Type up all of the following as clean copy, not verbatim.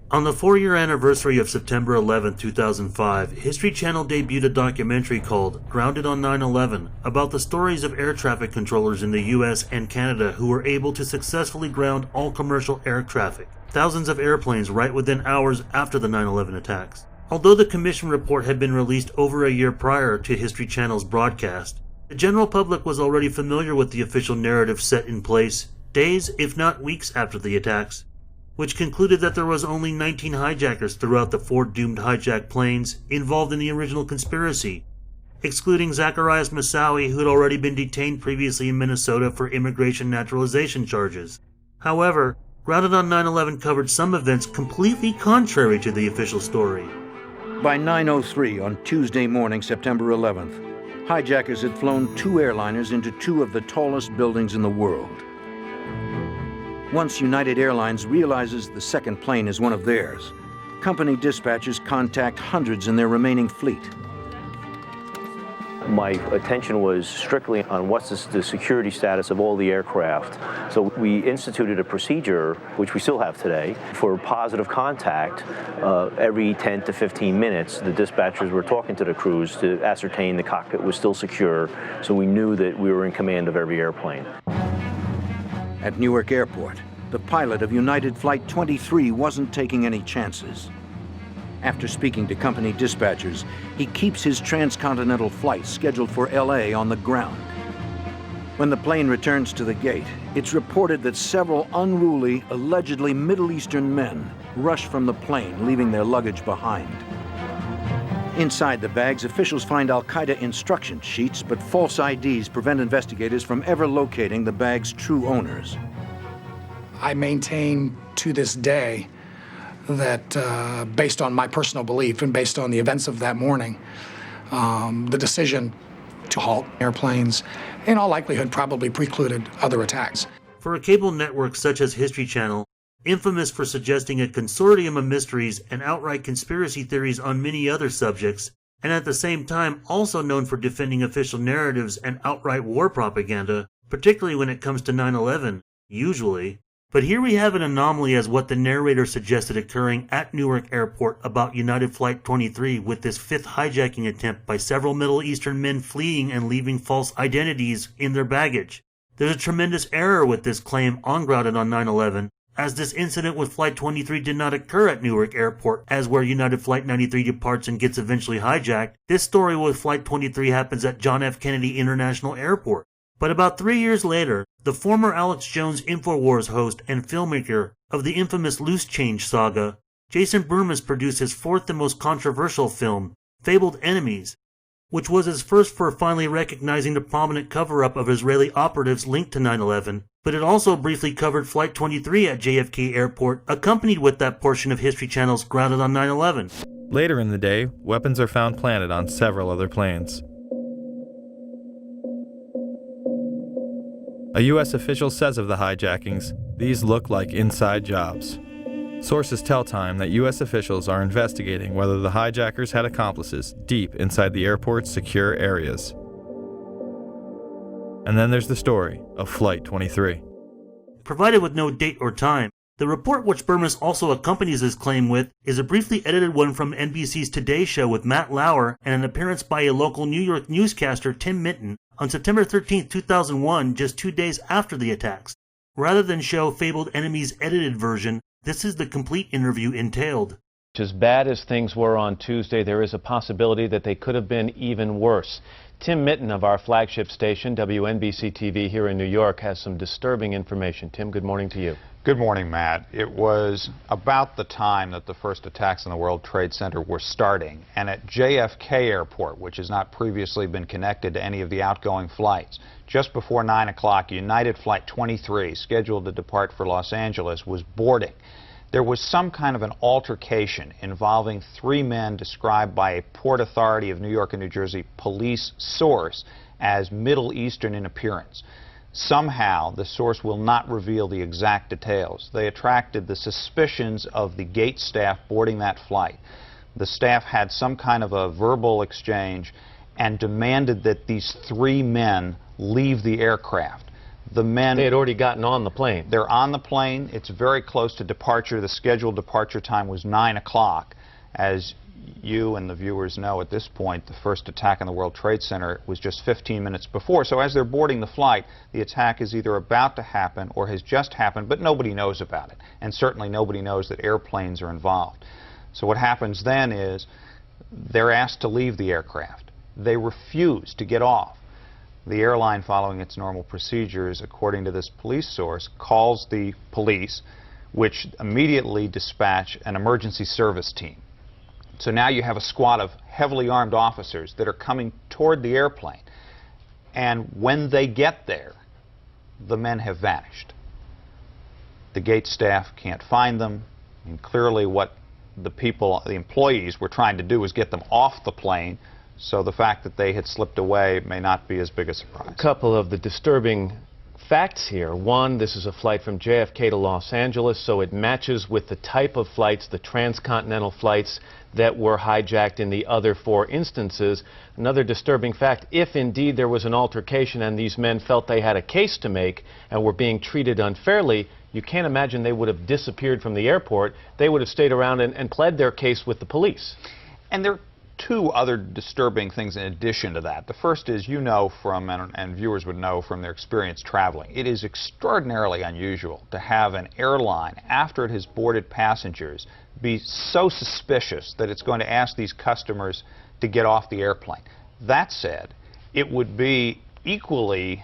On the 4-year anniversary of September 11, 2005, History Channel debuted a documentary called Grounded on 9/11 about the stories of air traffic controllers in the US and Canada who were able to successfully ground all commercial air traffic, thousands of airplanes right within hours after the 9/11 attacks. Although the commission report had been released over a year prior to History Channel's broadcast, the general public was already familiar with the official narrative set in place days, if not weeks after the attacks, which concluded that there was only 19 hijackers throughout the 4 doomed hijacked planes involved in the original conspiracy, excluding Zacharias Moussaoui, who had already been detained previously in Minnesota for immigration naturalization charges. However, Grounded on 9/11 covered some events completely contrary to the official story. By 9:03 on Tuesday morning, September 11th, hijackers had flown 2 airliners into 2 of the tallest buildings in the world. Once United Airlines realizes the second plane is one of theirs, company dispatchers contact hundreds in their remaining fleet. My attention was strictly on what's the security status of all the aircraft. So we instituted a procedure, which we still have today, for positive contact. Every 10 to 15 minutes, the dispatchers were talking to the crews to ascertain the cockpit was still secure, so we knew that we were in command of every airplane. At Newark Airport, the pilot of United Flight 23 wasn't taking any chances. After speaking to company dispatchers, he keeps his transcontinental flight scheduled for LA on the ground. When the plane returns to the gate, it's reported that several unruly, allegedly Middle Eastern men rush from the plane, leaving their luggage behind. Inside the bags, officials find Al-Qaeda instruction sheets, but false IDs prevent investigators from ever locating the bag's true owners. I maintain to this day that based on my personal belief and based on the events of that morning, the decision to halt airplanes in all likelihood probably precluded other attacks. For a cable network such as History Channel, infamous for suggesting a consortium of mysteries and outright conspiracy theories on many other subjects, and at the same time also known for defending official narratives and outright war propaganda, particularly when it comes to 9/11, usually. But here we have an anomaly as what the narrator suggested occurring at Newark Airport about United Flight 23 with this 5th hijacking attempt by several Middle Eastern men fleeing and leaving false identities in their baggage. There's a tremendous error with this claim on Grounded on 9/11, as this incident with Flight 23 did not occur at Newark Airport, as where United Flight 93 departs and gets eventually hijacked. This story with Flight 23 happens at John F. Kennedy International Airport. But about 3 years later, the former Alex Jones InfoWars host and filmmaker of the infamous Loose Change saga, Jason Burmas produced his 4th and most controversial film, Fabled Enemies, which was his first for finally recognizing the prominent cover-up of Israeli operatives linked to 9/11, but it also briefly covered Flight 23 at JFK Airport, accompanied with that portion of History Channel's Grounded on 9/11. Later in the day, weapons are found planted on several other planes. A U.S. official says of the hijackings, these look like inside jobs. Sources tell Time that U.S. officials are investigating whether the hijackers had accomplices deep inside the airport's secure areas. And then there's the story of Flight 23. Provided with no date or time, the report which Burmas also accompanies his claim with is a briefly edited one from NBC's Today Show with Matt Lauer and an appearance by a local New York newscaster, Tim Minton, on September 13, 2001, just 2 days after the attacks. Rather than show Fabled Enemies' edited version, this is the complete interview entailed. As bad as things were on Tuesday, there is a possibility that they could have been even worse. Tim Minton of our flagship station, WNBC TV here in New York, has some disturbing information. Tim, good morning to you. Good morning, Matt. It was about the time that the first attacks on the World Trade Center were starting, and at JFK Airport, which has not previously been connected to any of the outgoing flights, just before 9 o'clock, United Flight 23, scheduled to depart for Los Angeles, was boarding. There was some kind of an altercation involving 3 men described by a Port Authority of New York and New Jersey police source as Middle Eastern in appearance. Somehow, the source will not reveal the exact details. They attracted the suspicions of the gate staff boarding that flight. The staff had some kind of a verbal exchange and demanded that these 3 men leave the aircraft. The men... They had already gotten on the plane. They're on the plane. It's very close to departure. The scheduled departure time was 9 o'clock. As you and the viewers know at this point, the first attack on the World Trade Center was just 15 minutes before. So as they're boarding the flight, the attack is either about to happen or has just happened, but nobody knows about it. And certainly nobody knows that airplanes are involved. So what happens then is they're asked to leave the aircraft. They refuse to get off. The airline, following its normal procedures, according to this police source, calls the police, which immediately dispatch an emergency service team. So now you have a squad of heavily armed officers that are coming toward the airplane. And when they get there, the men have vanished. The gate staff can't find them. And clearly what the employees were trying to do was get them off the plane. So the fact that they had slipped away may not be as big a surprise. A couple of the disturbing facts here. One, this is a flight from JFK to Los Angeles, so it matches with the type of flights, the transcontinental flights that were hijacked in the other 4 instances. Another disturbing fact, if indeed there was an altercation and these men felt they had a case to make and were being treated unfairly, you can't imagine they would have disappeared from the airport. They would have stayed around and pled their case with the police. And there are 2 other disturbing things in addition to that. The first is, you know from, and viewers would know from their experience traveling, it is extraordinarily unusual to have an airline, after it has boarded passengers, be so suspicious that it's going to ask these customers to get off the airplane. That said, it would be equally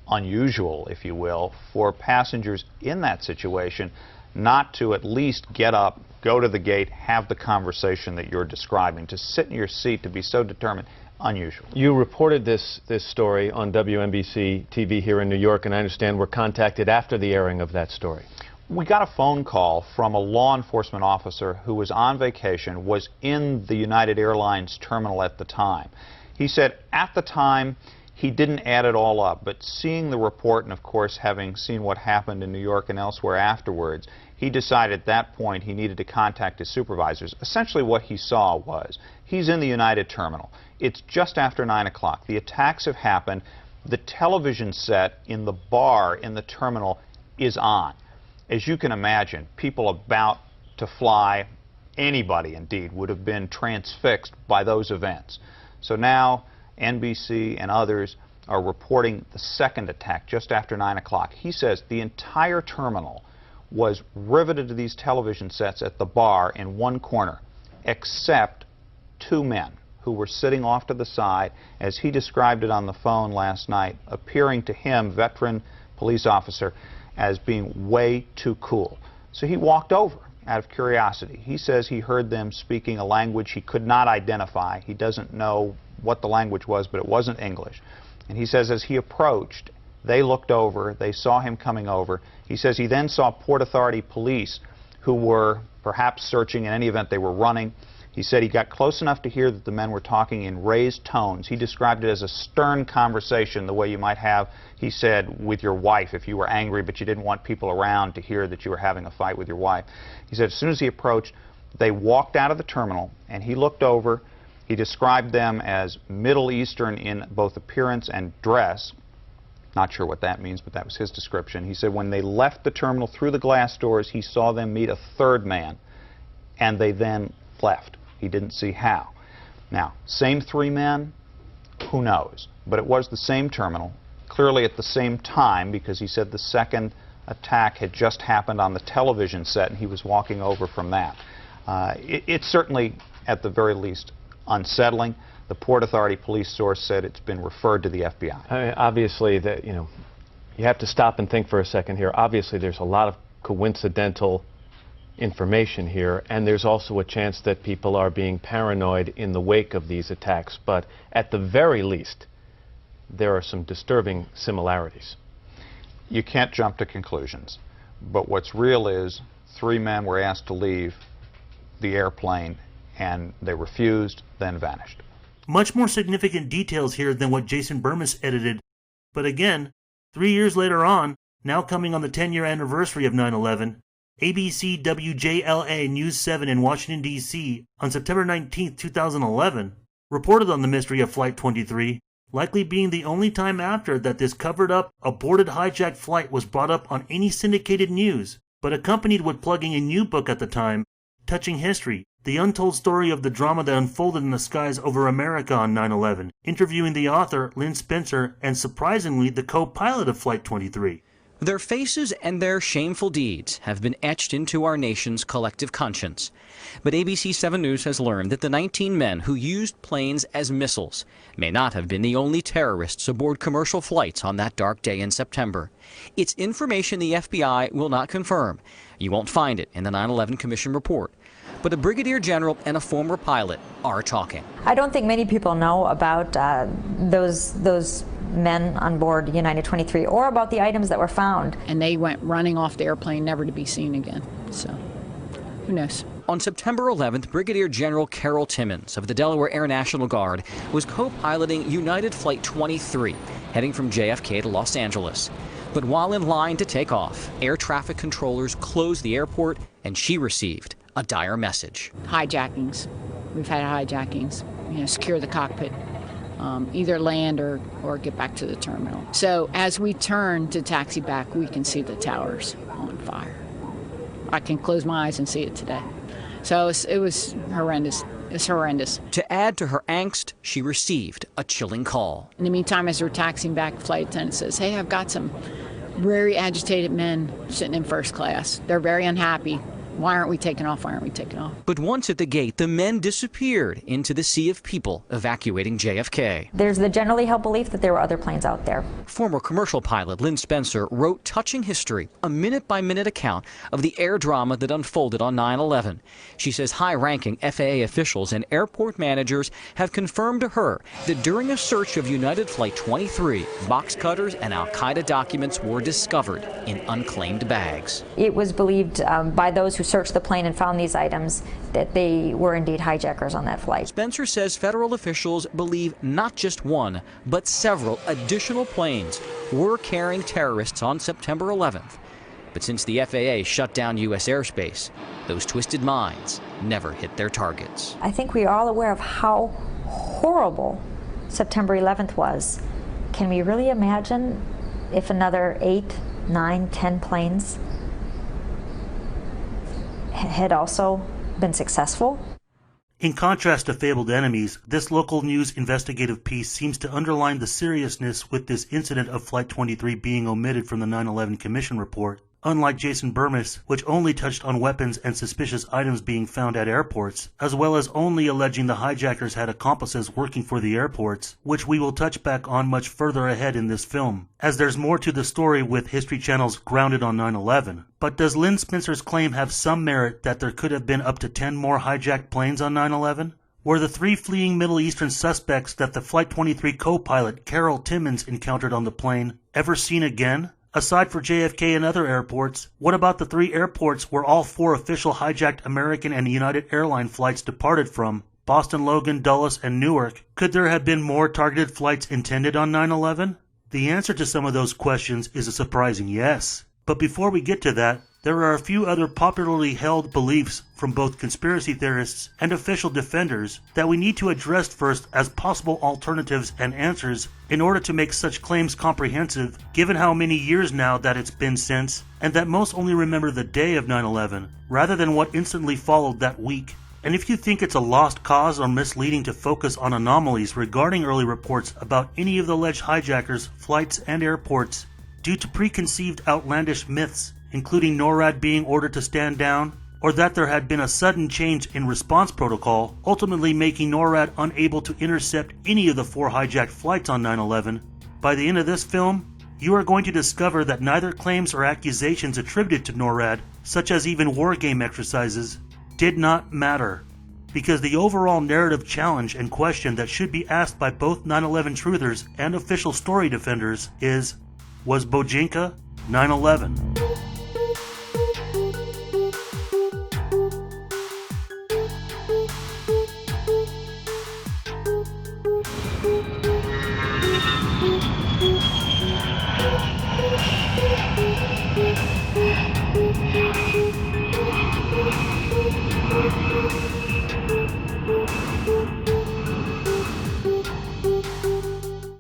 unusual, if you will, for passengers in that situation not to at least get up, go to the gate, have the conversation that you're describing. To sit in your seat, to be so determined, unusual. You reported this story on WNBC TV here in New York, and I understand were contacted after the airing of that story. We got a phone call from a law enforcement officer who was on vacation, was in the United Airlines terminal at the time. He said at the time he didn't add it all up, but seeing the report and, of course, having seen what happened in New York and elsewhere afterwards, he decided at that point he needed to contact his supervisors. Essentially what he saw was, he's in the United terminal. It's just after 9 o'clock. The attacks have happened. The television set in the bar in the terminal is on. As you can imagine, people about to fly, anybody indeed, would have been transfixed by those events. So now NBC and others are reporting the second attack just after 9 o'clock. He says the entire terminal was riveted to these television sets at the bar in one corner, except 2 men who were sitting off to the side, as he described it on the phone last night, appearing to him, veteran police officer, as being way too cool. So he walked over out of curiosity. He says he heard them speaking a language he could not identify. He doesn't know what the language was, but it wasn't English. And he says as he approached, they looked over, they saw him coming over. He says he then saw Port Authority police who were perhaps searching. In any event, they were running. He said he got close enough to hear that the men were talking in raised tones. He described it as a stern conversation, the way you might have, he said, with your wife if you were angry but you didn't want people around to hear that you were having a fight with your wife. He said as soon as he approached, they walked out of the terminal, and he looked over. He described them as Middle Eastern in both appearance and dress. Not sure what that means, but that was his description. He said when they left the terminal through the glass doors, he saw them meet a 3rd man, and they then left. He didn't see how. Now, same 3 men? Who knows? But it was the same terminal, clearly at the same time, because he said the second attack had just happened on the television set, and he was walking over from that. It's certainly, at the very least, unsettling. The Port Authority police source said it's been referred to the FBI. I mean, obviously, that you have to stop and think for a second here. Obviously, there's a lot of coincidental information here, and there's also a chance that people are being paranoid in the wake of these attacks. But at the very least, there are some disturbing similarities. You can't jump to conclusions. But what's real is 3 men were asked to leave the airplane, and they refused, then vanished. Much more significant details here than what Jason Burmis edited. But again, 3 years later on, now coming on the 10-year anniversary of 9/11, ABC WJLA News 7 in Washington, D.C. on September 19, 2011, reported on the mystery of Flight 23 likely being the only time after that this covered-up, aborted hijacked flight was brought up on any syndicated news, but accompanied with plugging a new book at the time, Touching History, the untold story of the drama that unfolded in the skies over America on 9/11, interviewing the author, Lynn Spencer, and surprisingly, the co-pilot of Flight 23. Their faces and their shameful deeds have been etched into our nation's collective conscience. But ABC 7 News has learned that the 19 men who used planes as missiles may not have been the only terrorists aboard commercial flights on that dark day in September. It's information the FBI will not confirm. You won't find it in the 9/11 Commission report. But a brigadier general and a former pilot are talking. I don't think many people know about those men on board United 23 or about the items that were found. And they went running off the airplane, never to be seen again. So, who knows? On September 11th, Brigadier General Carol Timmons of the Delaware Air National Guard was co-piloting United Flight 23, heading from JFK to Los Angeles. But while in line to take off, air traffic controllers closed the airport and she received a dire message. Hijackings. We've had hijackings. Secure the cockpit. Either land or get back to the terminal. So as we turn to taxi back, we can see the towers on fire. I can close my eyes and see it today. So it was horrendous. It's horrendous. To add to her angst, she received a chilling call. In the meantime, as we're taxiing back, the flight attendant says, "Hey, I've got some very agitated men sitting in first class. They're very unhappy. Why aren't we taking off? Why aren't we taking off?" But once at the gate, the men disappeared into the sea of people evacuating JFK. There's the generally held belief that there were other planes out there. Former commercial pilot Lynn Spencer wrote Touching History, a minute-by-minute account of the air drama that unfolded on 9/11. She says high-ranking FAA officials and airport managers have confirmed to her that during a search of United Flight 23, box cutters and al-Qaeda documents were discovered in unclaimed bags. It was believed by those who searched the plane and found these items that they were indeed hijackers on that flight. Spencer says federal officials believe not just one, but several additional planes were carrying terrorists on September 11th. But since the FAA shut down U.S. airspace, those twisted minds never hit their targets. I think we are all aware of how horrible September 11th was. Can we really imagine if another 8, 9, 10 planes had also been successful? In contrast to Fabled Enemies, this local news investigative piece seems to underline the seriousness with this incident of Flight 23 being omitted from the 9/11 Commission report. Unlike Jason Burmis, which only touched on weapons and suspicious items being found at airports, as well as only alleging the hijackers had accomplices working for the airports, which we will touch back on much further ahead in this film, as there's more to the story with History Channel's Grounded on 9/11. But does Lynn Spencer's claim have some merit that there could have been up to 10 more hijacked planes on 9/11? Were the 3 fleeing Middle Eastern suspects that the Flight 23 co-pilot Carol Timmons encountered on the plane ever seen again? Aside for JFK and other airports, what about the 3 airports where all 4 official hijacked American and United Airline flights departed from? Boston, Logan, Dulles, and Newark. Could there have been more targeted flights intended on 9/11? The answer to some of those questions is a surprising yes. But before we get to that, there are a few other popularly held beliefs from both conspiracy theorists and official defenders that we need to address first as possible alternatives and answers in order to make such claims comprehensive, given how many years now that it's been since, and that most only remember the day of 9/11, rather than what instantly followed that week. And if you think it's a lost cause or misleading to focus on anomalies regarding early reports about any of the alleged hijackers, flights, and airports, due to preconceived outlandish myths, including NORAD being ordered to stand down, or that there had been a sudden change in response protocol, ultimately making NORAD unable to intercept any of the 4 hijacked flights on 9/11, by the end of this film, you are going to discover that neither claims or accusations attributed to NORAD, such as even wargame exercises, did not matter. Because the overall narrative challenge and question that should be asked by both 9/11 truthers and official story defenders is, was Bojinka 9/11?